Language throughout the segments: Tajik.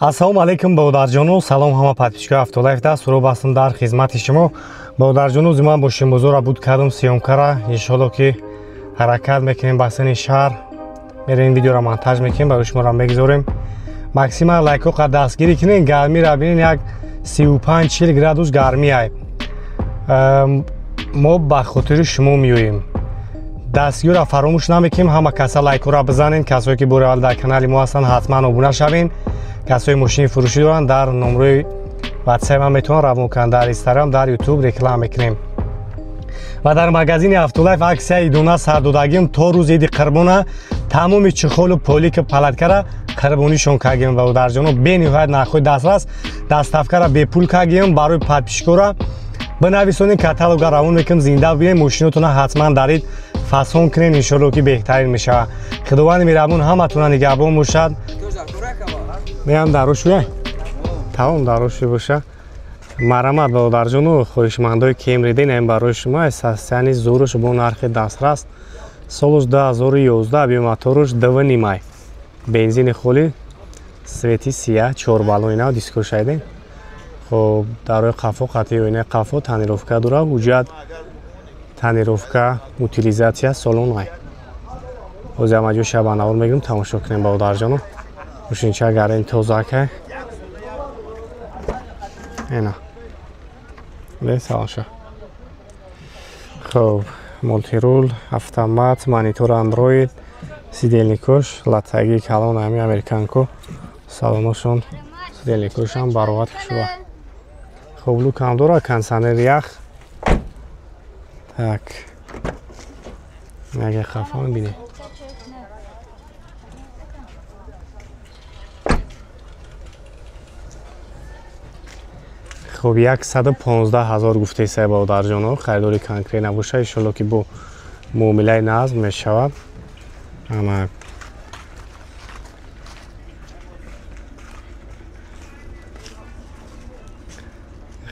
ассалому алайкум баодарҷону, салом ҳама подписчикои Автолайф да сурӯб ҳастам дар хизмати шумо. баодарҷону зиман бошем бозора буд кардам сиёмкара, иншоалло ки ҳаракат мекунем ба сани шаҳр, мерем видеоро монтаж мекунем, барои шуморо мегузорем. максимал лайкҳо қа дастгирӣ кунем, гармиро бинем, як 35-40 градус гармия. мо ба хотири шумо меоем. дастгирро фаромӯш намекунем, ҳама каса лайкҳоро бизанен. касое ки бори аввал дар канали мо ҳастанд, ҳатман обуна шавен. касои мошини фурӯшӣ доранд, дар номрои ватсап ҳам метавонанд равон кунанд, дар инстаграм, дар ютуб реклама мекунем. ва дар магазини Автолайф аксияи идона сар додагим то рӯзи иди қурбона тамоми чихолу полика палаткара қурбонишон кардем. баодарҷону бениҳоят нархҳои дастрас, доставкара бепул кардем. барои подписчикора бинависонед, каталога равон мекунем, зинда бинем, мошинотона ҳатман дарид фасон кунем, иншоалло ки беҳтарин мешавад. худованди меҳрабон ҳаматона нигаҳбон бошад. меам дарошуя тамом дароши боша. марамат баодарҷону, хоҳишмандои кемри денем барои шумо сани зуруш бо нархи дастрас. солуш 2011 биомоторуш 2.5 бензини холӣ, свети сия 4 баллоина диско шайдем. хоб дарои қафо қатъи оинаи қафо танировка дора, ҳуҷҷат танировка утилизатсия солонай. ҳозир ҳама ҷо шабанавор мегирем, тамошо кунем баодарҷону. мошинча гарем тозака ина лесалша. хоб мултирул, автомат, монитор андроид, сидельникош, латаги калон ами американко, салоношон сидельникошам бароват шува. хоб лукам дора, кондиционер ях. так мага хафа мебинем. хоб 115 000 гуфтеса баодарҷоно, харидори конкрет набоша, иншоалло ки бо муомилаи назм мешавад. ама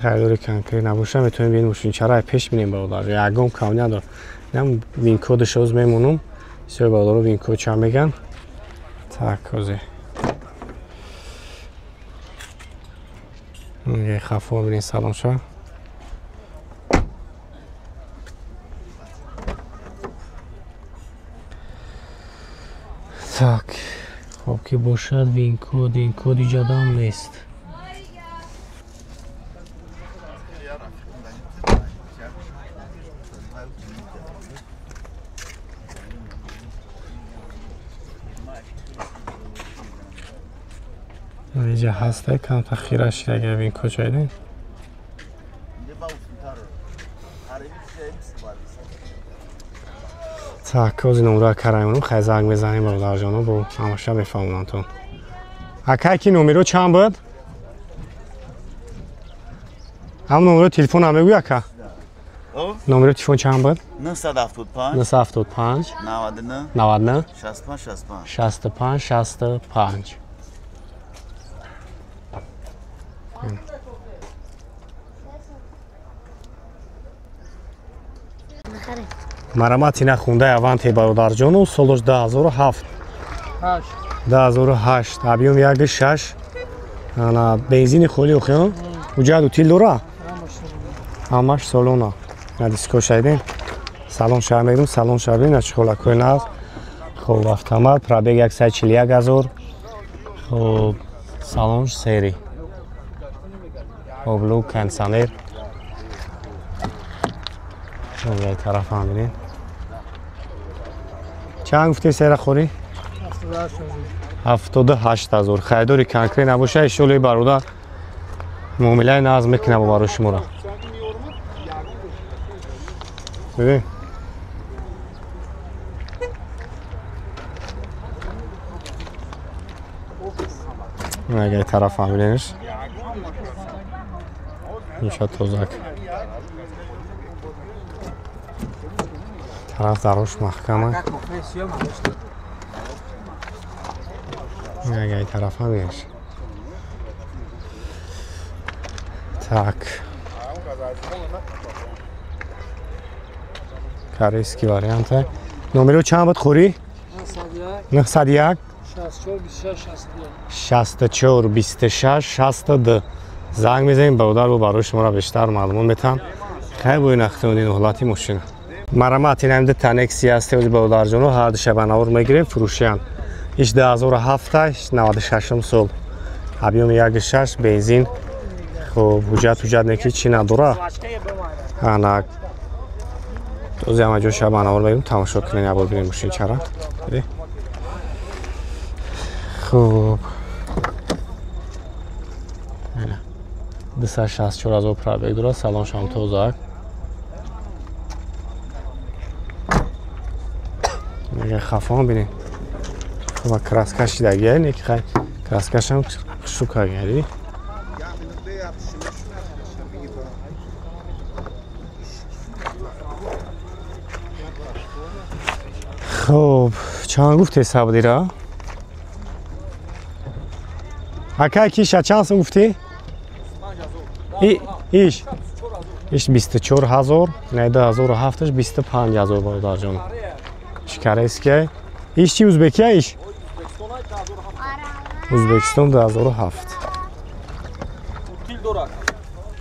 харидори конкрет набоша, метавонем бин мошинчаро пеш бинем баодарҷо. ягон кам надор. нам винкодаш оз мемонам. бисёр баодаро винкод ча меган. так ҳозир мага хафо бинем, салом ша. так хоб ки бошад винкоди ҷадам нест. اینجا هسته کم تخیرش اگر این کجای دین так ози номеро караймонам, хай занг мезанем баодарҷоно, бо ҳамаша мефаҳмонанд тон. ака ки номеро чанд буд? ҳам номеро телефон ҳам мегӯй ака? номеро телефон чанд буд? 975 99 65 65. марамати нахундаи аванте баодарҷону, солош 2007 2008 объем 1.6 ана бензини холӣ охё ҳуҷҷат утил дора ҳамаш солона на диско шайдем. салон шаҳр мегирем, салон шаҳр бинем чихолакои нав. хоб автомат, пробег 141 000. хоб салон сери, хоб лук кондиционер. ин тараф ҳам бинем. чанд гуфте сера хӯрӣ? 78 000. харидори конкрет набоша, иншоалло бародар муомилаи назм мекунам барои шуморо. бибин мага тараф ҳам бинемш. инша тозак тараф дарош маҳкама. мага тараф ҳам бинемш. так корейский вариант. номеро чанд буд хӯрӣ? 901 64 26 62 زنگ میزنیم برادر و برای شما را بیشتر معلومات میتن خیلی باید نختونین حالتی ماشین مرمت این همده تنکسی هستی و برادر جانو هر دو شبه نور میگیریم فروشیان ایش 2007 96 سال ابیوم 1.6 بنزین خب حجت نکی چی نداره انا توزی همه جو شبه نور میگیریم تماشا کنین یا ببینیم ماشین چرا خب 264 از اپرا بیگ درست سلام شام توزاک میگه خفان بینید خب کراسکش دیگه نیک خیلی کراسکش هم شوکا گردی خب چند گفتی سابدی را؟ اکا کیش چند سو گفتی؟ ایش 24000 نه 2007 25000 برادر جان شکره است که ایش چی ازبکیه ایش ازبکستان 2007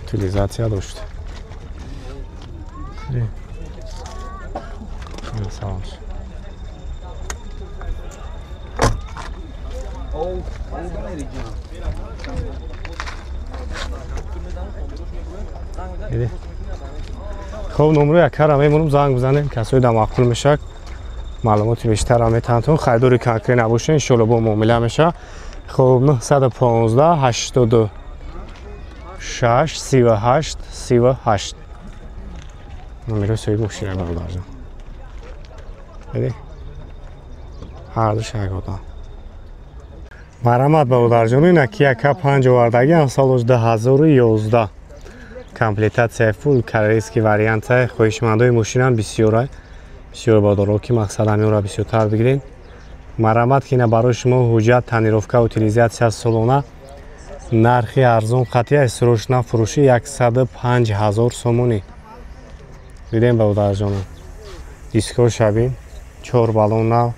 утилизация داشت خب نمره یک کار میمونم زنگ بزنیم کسایی در معقول میشه معلوماتی بیشتر هم میتونتون خریداری کنکری نباشه انشالله با معامله میشه خب 915 86 38 38 نمره سوی مشتری برادر جان ببین هر دو شاگردان مرحمت برادر جان این کیا کا 5 وردگی هم سال 2011 комплектация фул корейский вариант хоҳишмандои мошинам бисёр бадоро ки мақсад ҳаминро бисёртар бигирин марамат ки ина барои шумо ҳуҷҷат танировка утилизатсия солона нархи арзон қатъия срочна фурӯши 105000 сомонӣ дидем бародарҷонам дискор шавин 4 баллон нав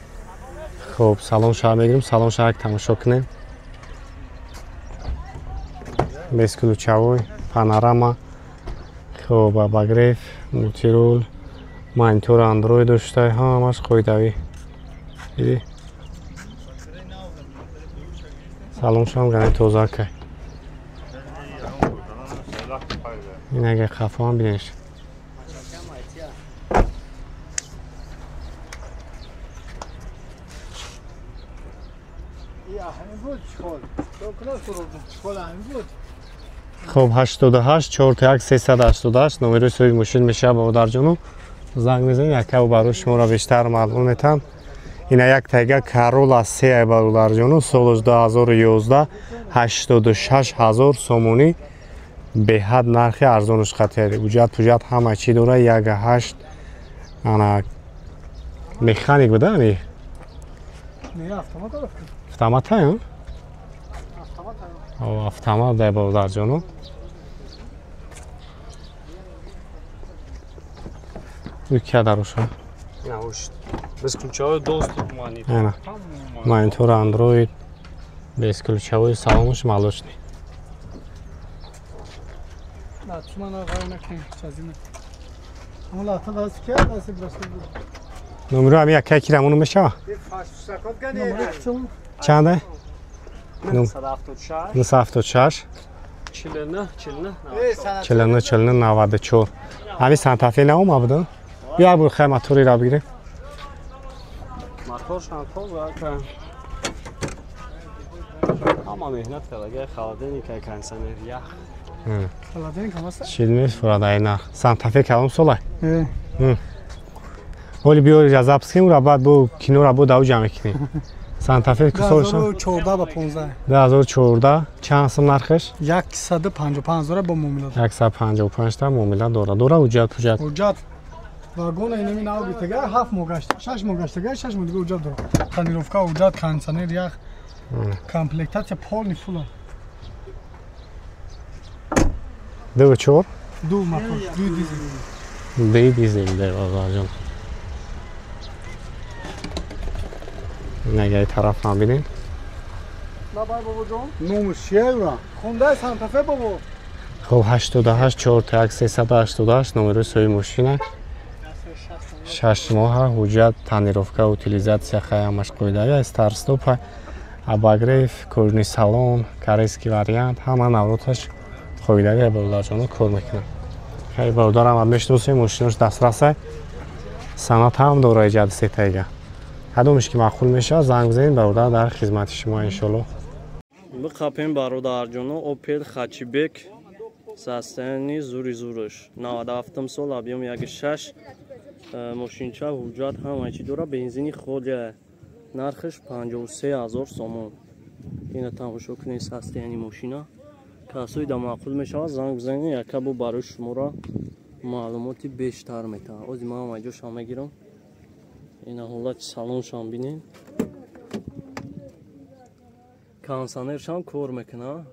хуб салон шава мегирем салон шавак тамошо кунем бесключавой панорама خب обогрев мультирул монитор андроид дошта ҳамаш қоидавӣ диди салоншам гани тозака инага қафоам бинеш خب 88 41 388 نمره سوی ماشین میشه برادر جانو زنگ میزنید یکا و برای شما را بیشتر معلوم میتم اینا یک تایگه کارولا 3 برادر جانو سال 2011 86000 سومونی به حد نرخ ارزانش قطعی وجود همه چی داره 1.8 انا مکانیک بوده نه автомат ها автомат дай برادر جانو Ülke daruşa. Ya hoş. Bez ключевой достуp монитор. Ana. Монитор Android. Без ключевой салонуш молочный. Да, чума на гайна кем чазина. Амала та дас ке дас брасу. Номер ами яка кирамуну меша? Чанда? 976 49 94 ами сантафе на омабуд бия бу хай мотори ра бигире мотор шантоз ака ама меҳнат кардаги холодильника кондиционер ях холодильник ҳамаста шилмес фурадайна сантафе калом сола оли биёри жазапским ра баъд бу кинора бу дав ҷамъ кунем сантафе ки солша 2014 ба 15 2014 чанд сум нархш 155 дора бо муомила 155 та муомила дора ҳуҷҷат вагона инами нав битага 7 моҳ гашта 6 моҳ гаштага 6 моҳ дига ҳуҷҷат дора танировка ҳуҷҷат кондиционер ях комплектация полный фула ду чор ду мотор ду дизель дизель да базарҷон نگه طرف نبینین بابا جون نومش چیه اورا خونده سانتافه بابا خب 88 4 388 номери сои мошина 6 моҳа ҳуҷҷат танировка утилизатсия хаямаш қоидаи старстопа абагреф кӯжни салон корейский вариант ҳама навроташ қоидаи бовлаҷона кор мекунад хай бовдарам мешиносем мошинош дастраса санад ҳам дора иҷад сетайга ҳадомиш ки маъқул мешавад занг бизанед бовдар дар хизмати шумо иншоаллоҳ биқапем бародарҷоно опел хачибек состоянии зури-зуриш 97 сол объем 1.6 мошинча ҳуҷҷат ҳама чӣ дора бензини холия нархш 53 000 сомон ина тамошо кунед состоянии мошина касои да маъқул мешавад занг бизанед якабу барои шуморо маълумоти бештар метавад ози ман айҷошам мегирам ина ҳолати салоншам бинед кондитсионершам кор мекунад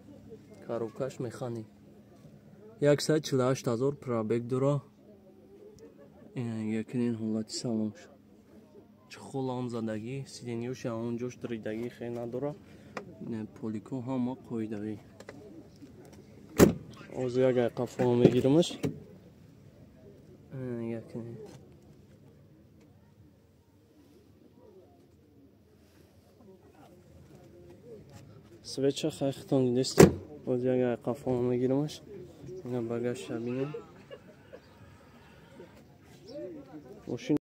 коробкаш механик 148 000 пробег дора якунин ҳолати салонш чехолам задагӣ сиденёши онҷош диридагӣ хел надора полико ҳама қоидавӣ ози ягай қафо мегиримаш якунин свеча хайхтон дист ози ягай қафо мегиримаш ина багажша бинем